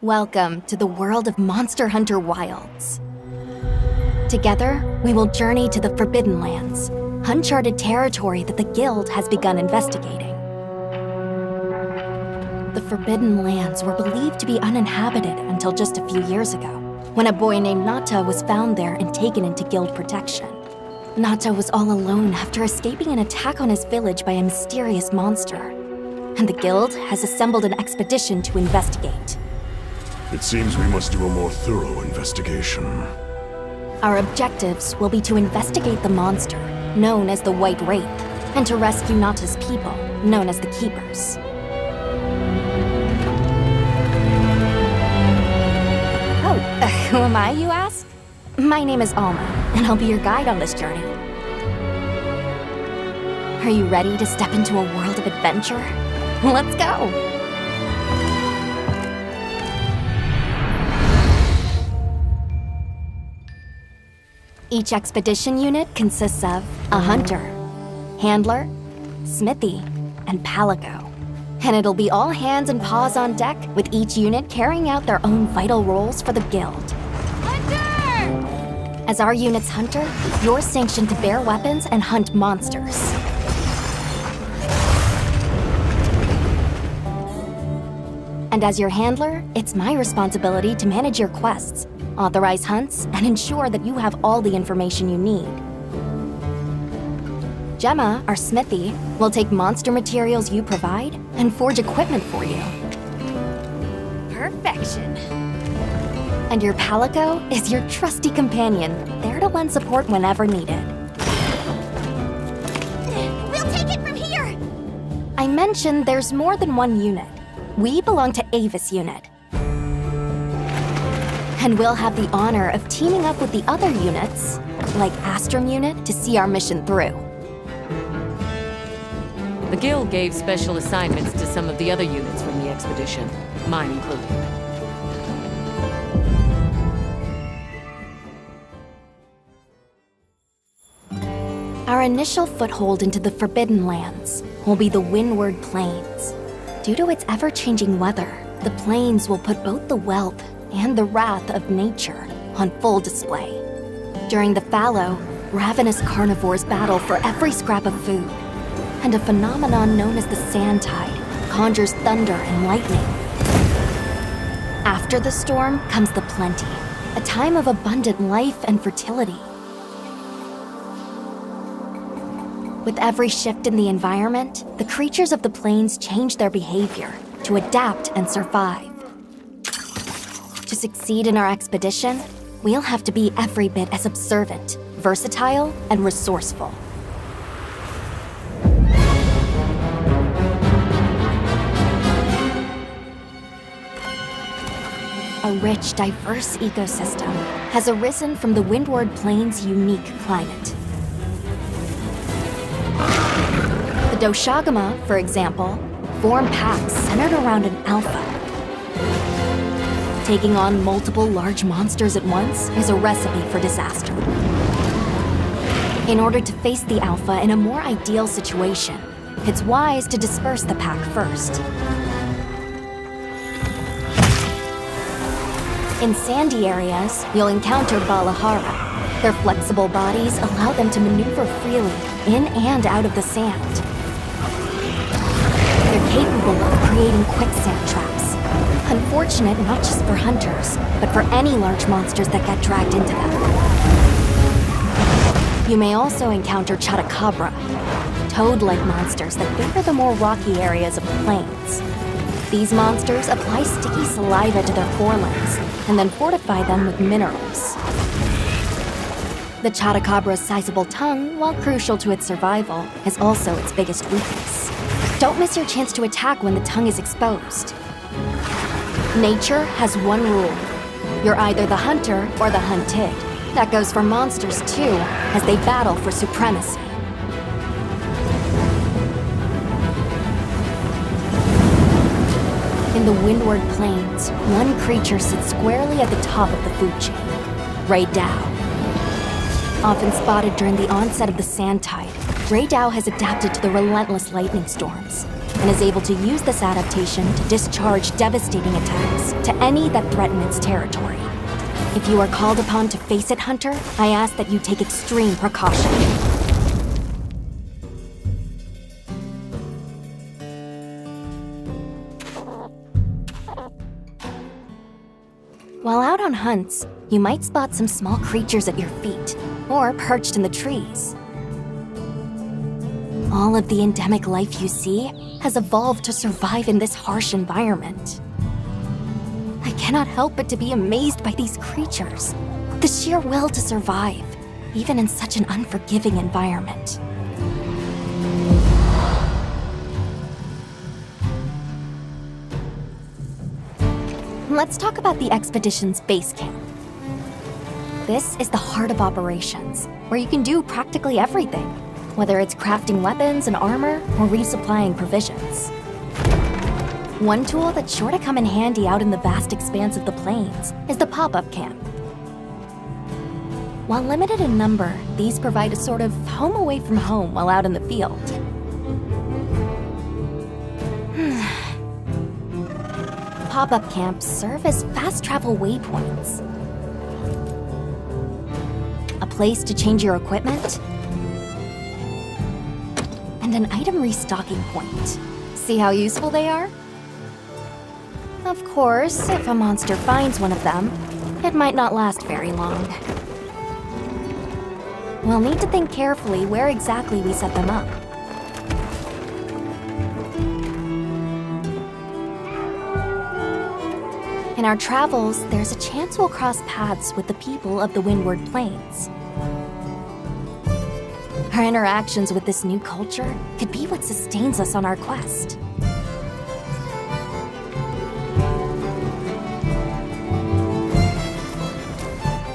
Welcome to the world of Monster Hunter Wilds. Together, we will journey to the Forbidden Lands, uncharted territory that the Guild has begun investigating. The Forbidden Lands were believed to be uninhabited until just a few years ago, when a boy named Nata was found there and taken into Guild protection. Nata was all alone after escaping an attack on his village by a mysterious monster, and the Guild has assembled an expedition to investigate. It seems we must do a more thorough investigation. Our objectives will be to investigate the monster, known as the White Wraith, and to rescue Nata's people, known as the Keepers. Who am I, you ask? My name is Alma, and I'll be your guide on this journey. Are you ready to step into a world of adventure? Let's go! Each expedition unit consists of a hunter, handler, smithy, and palico. And it'll be all hands and paws on deck, with each unit carrying out their own vital roles for the Guild. Hunter! As our unit's hunter, you're sanctioned to bear weapons and hunt monsters. And as your handler, it's my responsibility to manage your quests, authorize hunts, and ensure that you have all the information you need. Gemma, our smithy, will take monster materials you provide and forge equipment for you. Perfection. And your Palico is your trusty companion, there to lend support whenever needed. We'll take it from here! I mentioned there's more than one unit. We belong to Avis unit. And we'll have the honor of teaming up with the other units, like Astrum unit, to see our mission through. The Guild gave special assignments to some of the other units from the expedition, mine included. Our initial foothold into the Forbidden Lands will be the Windward Plains. Due to its ever-changing weather, the plains will put both the wealth and the wrath of nature on full display. During the fallow, ravenous carnivores battle for every scrap of food, and a phenomenon known as the sand tide conjures thunder and lightning. After the storm comes the plenty, a time of abundant life and fertility. With every shift in the environment, the creatures of the plains change their behavior to adapt and survive. To succeed in our expedition, we'll have to be every bit as observant, versatile, and resourceful. A rich, diverse ecosystem has arisen from the Windward Plains' unique climate. The Doshagama, for example, form packs centered around an alpha. Taking on multiple large monsters at once is a recipe for disaster. In order to face the alpha in a more ideal situation, it's wise to disperse the pack first. In sandy areas, you'll encounter Balahara. Their flexible bodies allow them to maneuver freely in and out of the sand. They're capable of creating quicksand traps. Unfortunate not just for hunters, but for any large monsters that get dragged into them. You may also encounter Chotacabra, toad-like monsters that favor the more rocky areas of the plains. These monsters apply sticky saliva to their forelimbs and then fortify them with minerals. The Chotacabra's sizable tongue, while crucial to its survival, is also its biggest weakness. Don't miss your chance to attack when the tongue is exposed. Nature has one rule. You're either the hunter or the hunted. That goes for monsters too, as they battle for supremacy. In the Windward Plains, one creature sits squarely at the top of the food chain, Raydao. Often spotted during the onset of the sand tide, Raydao has adapted to the relentless lightning storms. and is able to use this adaptation to discharge devastating attacks to any that threaten its territory. If you are called upon to face it, Hunter, I ask that you take extreme precaution. While out on hunts, you might spot some small creatures at your feet, or perched in the trees. All of the endemic life you see has evolved to survive in this harsh environment. I cannot help but to be amazed by these creatures, the sheer will to survive, even in such an unforgiving environment. Let's talk about the expedition's base camp. This is the heart of operations, where you can do practically everything, whether it's crafting weapons and armor or resupplying provisions. One tool that's sure to come in handy out in the vast expanse of the plains is the pop-up camp. While limited in number, these provide a sort of home away from home while out in the field. Pop-up camps serve as fast travel waypoints. A place to change your equipment, and an item restocking point. See how useful they are? Of course, if a monster finds one of them, it might not last very long. We'll need to think carefully where exactly we set them up. In our travels, there's a chance we'll cross paths with the people of the Windward Plains. Our interactions with this new culture could be what sustains us on our quest.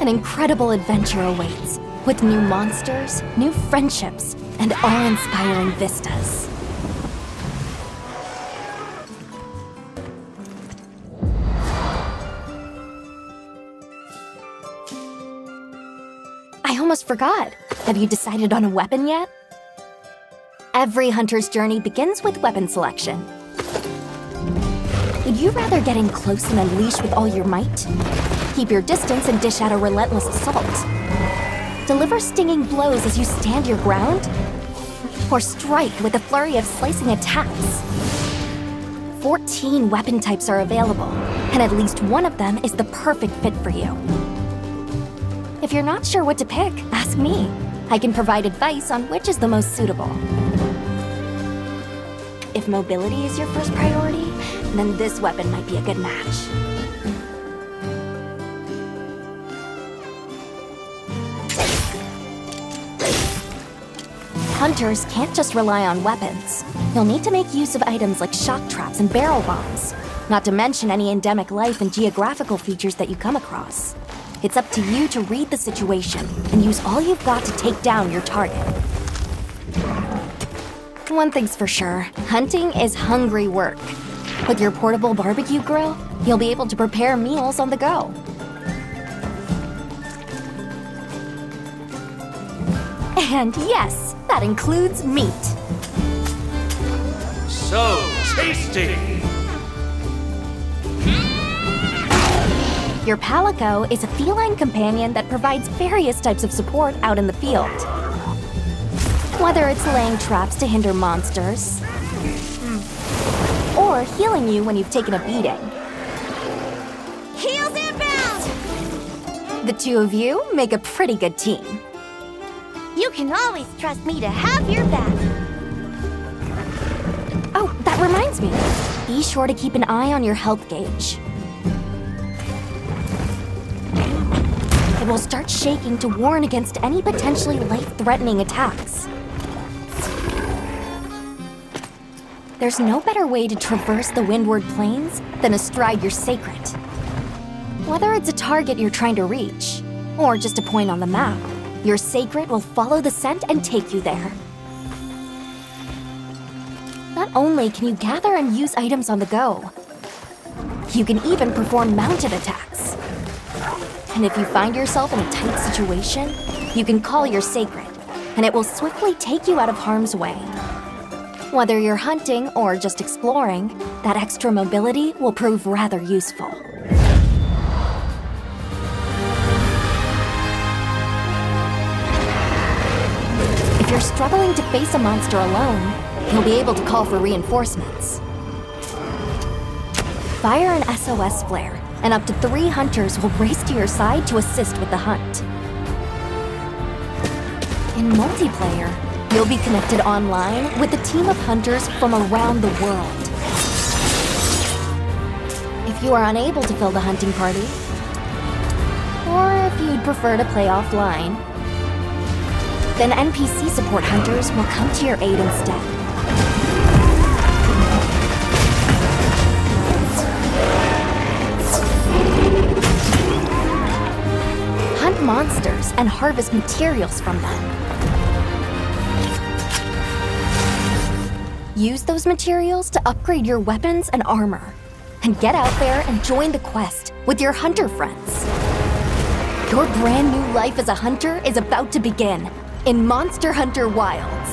An incredible adventure awaits, with new monsters, new friendships, and awe-inspiring vistas. I almost forgot. Have you decided on a weapon yet? Every hunter's journey begins with weapon selection. Would you rather get in close and unleash with all your might? Keep your distance and dish out a relentless assault? Deliver stinging blows as you stand your ground? Or strike with a flurry of slicing attacks? 14 weapon types are available, and at least one of them is the perfect fit for you. If you're not sure what to pick, ask me. I can provide advice on which is the most suitable. If mobility is your first priority, then this weapon might be a good match. Hunters can't just rely on weapons. You'll need to make use of items like shock traps and barrel bombs, not to mention any endemic life and geographical features that you come across. It's up to you to read the situation and use all you've got to take down your target. One thing's for sure, hunting is hungry work. With your portable barbecue grill, you'll be able to prepare meals on the go. And yes, that includes meat. So tasty! Your Palico is a feline companion that provides various types of support out in the field. Whether it's laying traps to hinder monsters, or healing you when you've taken a beating. Heels inbound! The two of you make a pretty good team. You can always trust me to have your back. Oh, that reminds me. Be sure to keep an eye on your health gauge. It will start shaking to warn against any potentially life-threatening attacks. There's no better way to traverse the Windward Plains than astride your Seikret. Whether it's a target you're trying to reach, or just a point on the map, your Seikret will follow the scent and take you there. Not only can you gather and use items on the go, you can even perform mounted attacks. And if you find yourself in a tight situation, you can call your Seikret, and it will swiftly take you out of harm's way. Whether you're hunting or just exploring, that extra mobility will prove rather useful. If you're struggling to face a monster alone, you'll be able to call for reinforcements. Fire an SOS flare, and up to 3 hunters will race to your side to assist with the hunt. In multiplayer, you'll be connected online with a team of hunters from around the world. If you are unable to fill the hunting party, or if you'd prefer to play offline, then NPC support hunters will come to your aid instead. Hunt monsters and harvest materials from them. Use those materials to upgrade your weapons and armor, and get out there and join the quest with your hunter friends. Your brand new life as a hunter is about to begin in Monster Hunter Wilds.